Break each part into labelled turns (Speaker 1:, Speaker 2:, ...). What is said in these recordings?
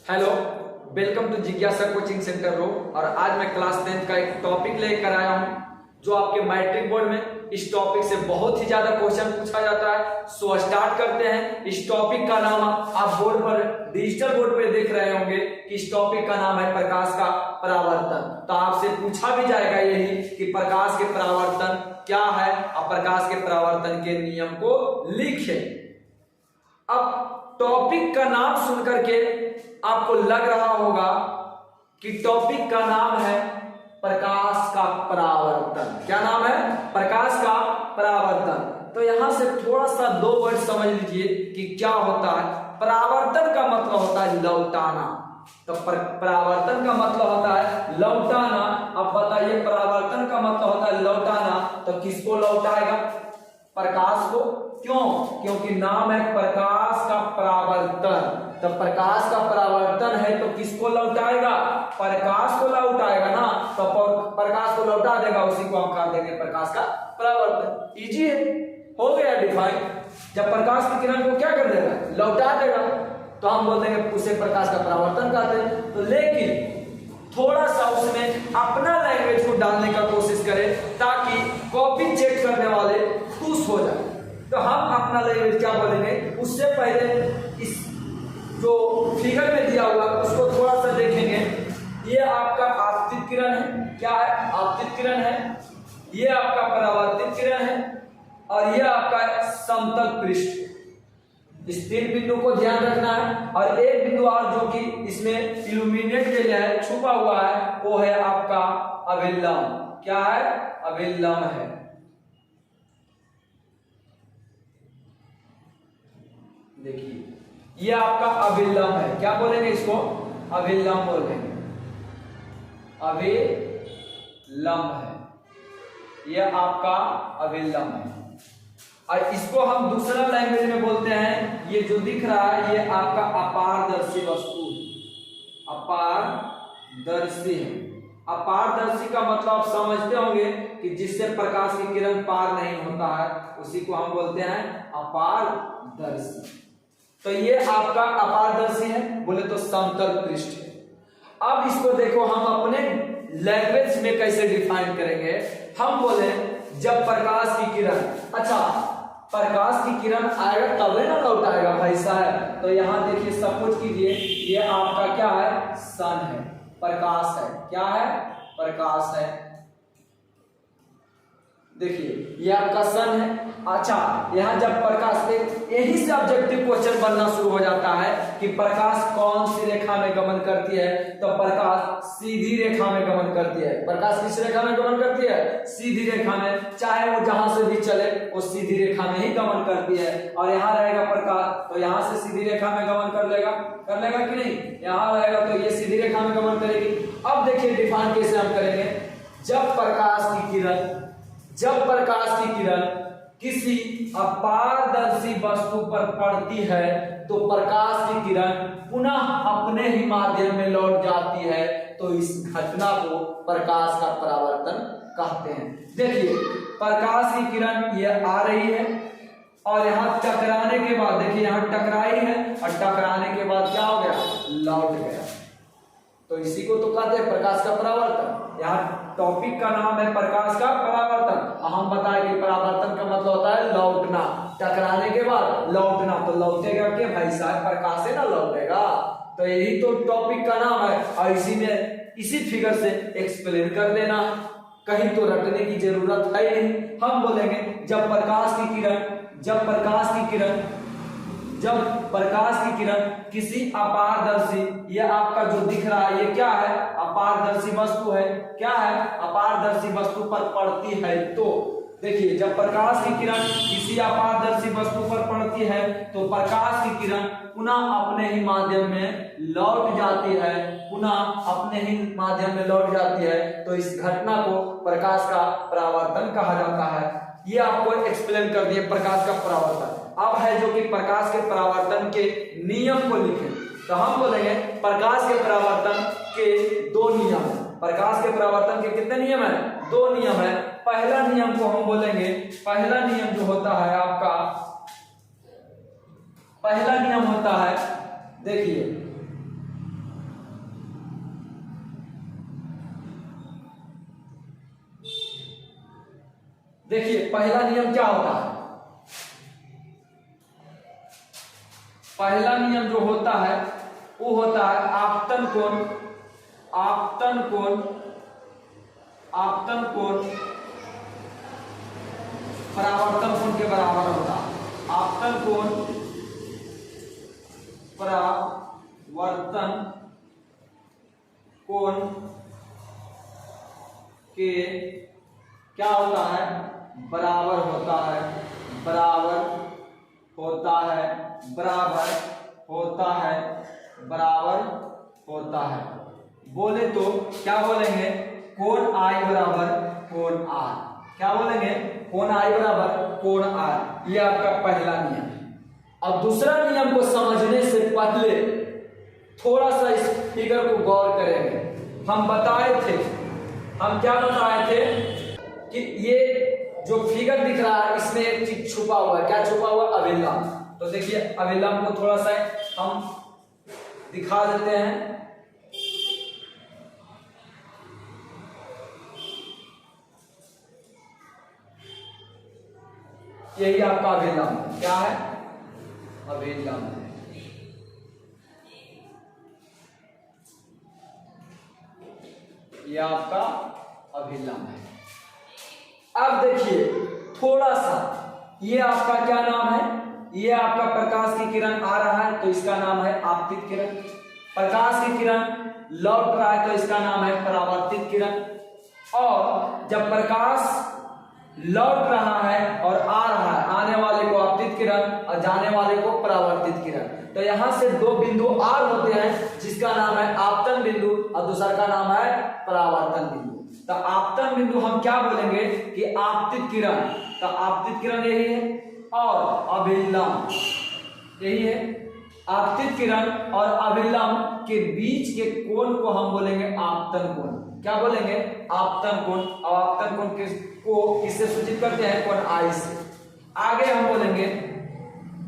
Speaker 1: Hello, welcome to जिज्ञासा coaching centre रो। और आज मैं क्लास 10 का एक टॉपिक लेकर आया हूं जो आपके मैट्रिक बोर्ड में इस टॉपिक से बहुत ही ज्यादा क्वेश्चन पूछा जाता है। सो स्टार्ट करते हैं। इस टॉपिक का नाम आप बोर्ड पर, डिजिटल बोर्ड पे देख रहे होंगे कि इस टॉपिक का नाम है प्रकाश का परावर्तन। तो आपसे पूछा भी जाएगा यही कि प्रकाश के परावर्तन क्या है, और प्रकाश के परावर्तन के नियम को लिखे। अब टॉपिक का नाम सुनकर के आपको लग रहा होगा कि टॉपिक का नाम है प्रकाश का परावर्तन। क्या नाम है? प्रकाश का परावर्तन। तो यहां से थोड़ा सा दो वर्ड समझ लीजिए कि क्या होता है। परावर्तन का मतलब होता है लौटाना। तो परावर्तन का मतलब होता है लौटाना। अब बताइए, परावर्तन का मतलब होता है लौटाना, तो किसको लौटाएगा? प्रकाश को। क्यों? क्योंकि नाम है प्रकाश का परावर्तन। तो प्रकाश का परावर्तन है तो किसको लौटाएगा? प्रकाश को लौटाएगा ना। तो प्रकाश को लौटा देगा, उसी को हम कह देंगे प्रकाश का परावर्तन। इजी है, हो गया डिफाइन। जब प्रकाश की किरण को क्या कर देगा? लौटा देगा, तो हम बोल देंगे उसे प्रकाश का परावर्तन कहते हैं। तो लेकिन थोड़ा सा उसमें अपना लैंग्वेज को डालने का कोशिश करें ताकि कॉपी चेक करने वाले खुश हो जाए। तो हम अपना लैंग्वेज क्या बोलेंगे? उससे पहले इस जो फिगर में दिया हुआ उसको थोड़ा सा देखेंगे। ये आपका आपतित किरण है। क्या है? आपतित किरण है। ये आपका परावर्तित किरण है, और ये आपका समतल पृष्ठ। इस तीन बिंदु को ध्यान रखना है। और एक बिंदु और जो कि इसमें इल्यूमिनेट के लिए है, छुपा हुआ है, वो है आपका अभिलंब। क्या है? अभिलंब है। देखिए, ये आपका अभिलंब है। क्या बोलेंगे इसको? अभिलंब बोलेंगे। अभिलंब है, ये आपका अभिलंब है। और इसको हम दूसरा लैंग्वेज में बोलते हैं, ये जो दिख रहा है ये आपका अपारदर्शी वस्तु है। अपारदर्शी है। अपारदर्शी का मतलब आप समझते होंगे कि जिससे प्रकाश की किरण पार नहीं होता है, उसी को हम बोलते हैं अपारदर्शी। तो ये आपका अपारदर्शी है, बोले तो समतल पृष्ठ है। अब इसको देखो, हम अपने लैंग्वेज में कैसे डिफाइन करेंगे। हम बोले जब प्रकाश की किरण, अच्छा प्रकाश की किरण आएगा तभी ना लौटाएगा भाई साहब। तो यहां देखिए, सपोज कीजिए ये आपका क्या है? सन है, प्रकाश है। क्या है? प्रकाश है। देखिए ये आपका सन है। अच्छा, यहां जब प्रकाश, यही से ऑब्जेक्टिव क्वेश्चन बनना शुरू हो जाता है कि प्रकाश कौन सी रेखा में गमन करती है। तो प्रकाश सीधी रेखा में गमन करती है। प्रकाश किस रेखा में गमन करती है? सीधी रेखा में। चाहे वो जहां से भी चले, वो सीधी रेखा में ही गमन करती है। और यहाँ रहेगा प्रकाश, तो यहाँ से सीधी रेखा में गमन कर लेगा कि नहीं? यहाँ रहेगा तो ये सीधी रेखा में गमन करेगी। अब देखिए डिफाइन कैसे हम करेंगे। जब प्रकाश की किरण किसी अपारदर्शी वस्तु पर पड़ती है तो प्रकाश की किरण पुनः अपने ही माध्यम में लौट जाती है। तो इस घटना को प्रकाश का परावर्तन कहते हैं। देखिए, प्रकाश की किरण ये आ रही है और यहाँ टकराने के बाद, देखिए यहाँ टकराई है और टकराने के बाद क्या हो गया? लौट गया। तो इसी को तो कहते हैं प्रकाश का परावर्तन। यहाँ टॉपिक का नाम है प्रकाश का परावर्तन। हम बताएं कि परावर्तन का मतलब होता है लौटना। टकराने के बाद लौटना। तो लौटेगा क्या भाई साहब? प्रकाश है ना, लौटेगा। तो यही तो टॉपिक का नाम है, और इसी में इसी फिगर से एक्सप्लेन कर देना, कहीं तो रटने की जरूरत है नहीं। हम बोलेंगे जब प्रकाश की किरण किसी अपारदर्शी, ये आपका जो दिख रहा है ये क्या है? अपारदर्शी वस्तु है। क्या है? अपारदर्शी वस्तु पर पड़ती है। तो देखिए, जब प्रकाश की किरण किसी अपारदर्शी वस्तु पर पड़ती है तो प्रकाश की किरण पुनः अपने ही माध्यम में लौट जाती है। तो इस घटना को प्रकाश का परावर्तन कहा जाता है। ये आपको एक्सप्लेन कर दिए प्रकाश का परावर्तन। अब है जो कि प्रकाश के परावर्तन के नियम को लिखें। तो हम बोलेंगे प्रकाश के परावर्तन के दो नियम है। प्रकाश के परावर्तन के कितने नियम है? दो नियम है। पहला नियम को हम बोलेंगे, पहला नियम जो होता है आपका, पहला नियम होता है, देखिए देखिए पहला नियम क्या होता है, पहला नियम जो होता है वो होता है आपतन कोण परावर्तन कोण के बराबर होता है। आपतन कोण परावर्तन कोण के क्या होता है, बराबर होता है, बराबर होता है, बराबर होता है, बराबर होता है। बोले तो क्या बोलेंगे, कोण आई बराबर कोण आर। क्या बोलेंगे, कोण आई बराबर कोण आर। ये आपका पहला नियम है। अब दूसरा नियम को समझने से पहले थोड़ा सा इस फिगर को गौर करेंगे। हम बताए थे, हम क्या बताए थे कि ये जो फिगर दिख रहा है इसमें एक चीज छुपा हुआ है। क्या छुपा हुआ, अभिलंब। तो देखिए अभिलंब को थोड़ा सा हम दिखा देते हैं। यही आपका अभिलंब, क्या है, अभिलंब। ये आपका अभिलंब है। अब देखिए थोड़ा सा, ये आपका क्या नाम है, ये आपका प्रकाश की किरण आ रहा है तो इसका नाम है आपतित किरण। प्रकाश की किरण लौट रहा है तो इसका नाम है परावर्तित किरण। और जब प्रकाश लौट रहा है और आ रहा है, आने वाले को आपतित किरण और जाने वाले को परावर्तित किरण। तो यहां से दो बिंदु आर होते हैं जिसका नाम है आपतन बिंदु और दूसरा का नाम है परावर्तन बिंदु। तो आपतन बिंदु हम क्या बोलेंगे कि आपतित किरण, तो आपतित किरण यही है, और अभिलंब यही है। आपतित किरण और अभिलंब के बीच के कोण को हम बोलेंगे आपतन कोण। क्या बोलेंगे, आपतन कोण। और आपतन कोण को किससे सूचित करते हैं, कोण आई से। आगे हम बोलेंगे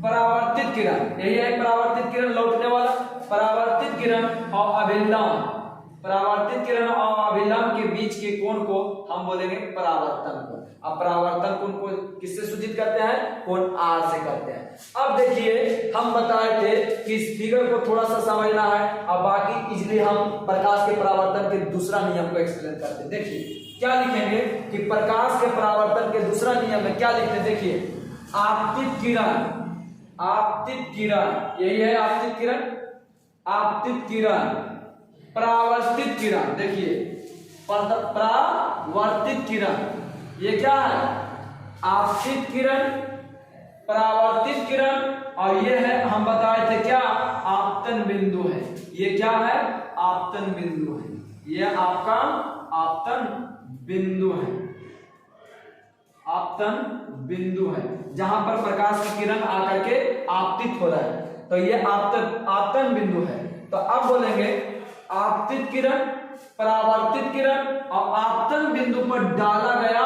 Speaker 1: परावर्तित किरण, यही है परावर्तित किरण, लौटने वाला। परावर्तित किरण और अभिलंब, परावर्तित किरण और अभिलंब के बीच के कोण को हम बोलेंगे परावर्तन कोण। अब परावर्तन कोण को किससे सूचित करते हैं, कोण आर से करते हैं। अब देखिए हम बताए थे कि इस फिगर को थोड़ा सा समझना है, अब बाकी इजली हम प्रकाश के परावर्तन के दूसरा नियम को एक्सप्लेन करते हैं। देखिए क्या लिखेंगे कि प्रकाश के परावर्तन के दूसरा नियम में क्या लिखते हैं, देखिए आपतित किरण, आपतित किरण यही है आपतित किरण, आपतित किरण परावर्तित किरण। देखिए परावर्तित किरण, ये क्या है, आपतित किरण, परावर्तित किरण, और ये है हम बताए थे क्या, आपतन बिंदु है। ये क्या है, आपतन बिंदु है। ये आपका आपतन बिंदु है, आपतन बिंदु है जहां पर प्रकाश की किरण आकर के आपतित हो रहा है। तो ये आपतन बिंदु है। तो अब बोलेंगे आपतित किरण, परावर्तित किरण और आपतन बिंदु पर डाला गया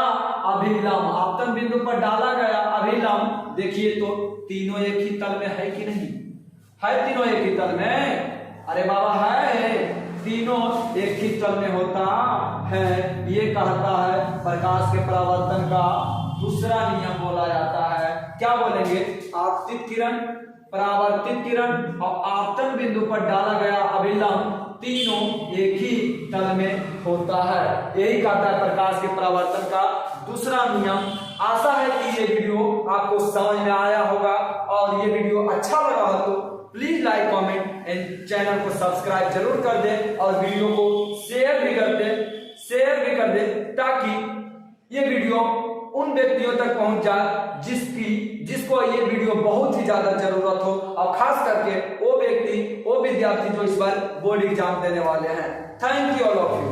Speaker 1: अभिलंब। आपतन बिंदु पर डाला गया अभिलंब, देखिए तो तीनों एक ही तल में है कि नहीं है, तीनों एक ही तल में, अरे बाबा है, तीनों एक ही तल में होता है। ये कहता है प्रकाश के परावर्तन का दूसरा नियम बोला जाता है। क्या बोलेंगे, आपतित किरण, परावर्तित किरण और आपतन बिंदु पर डाला गया अभिलंब तीनों एक ही तल में होता है। यही कहता है प्रकाश के परावर्तन का दूसरा नियम। आशा है कि ये वीडियो आपको समझ में आया होगा, और ये वीडियो अच्छा लगा हो तो please like, comment and channel को सब्सक्राइब जरूर कर दें, और वीडियो को शेयर भी कर दें ताकि ये वीडियो उन व्यक्तियों तक पहुंच जाए जिसको ये वीडियो बहुत ही ज्यादा जरूरत हो, और खास करके वो व्यक्ति, वो विद्यार्थी जो इस बार बोर्ड एग्जाम देने वाले हैं। Thank you all of you.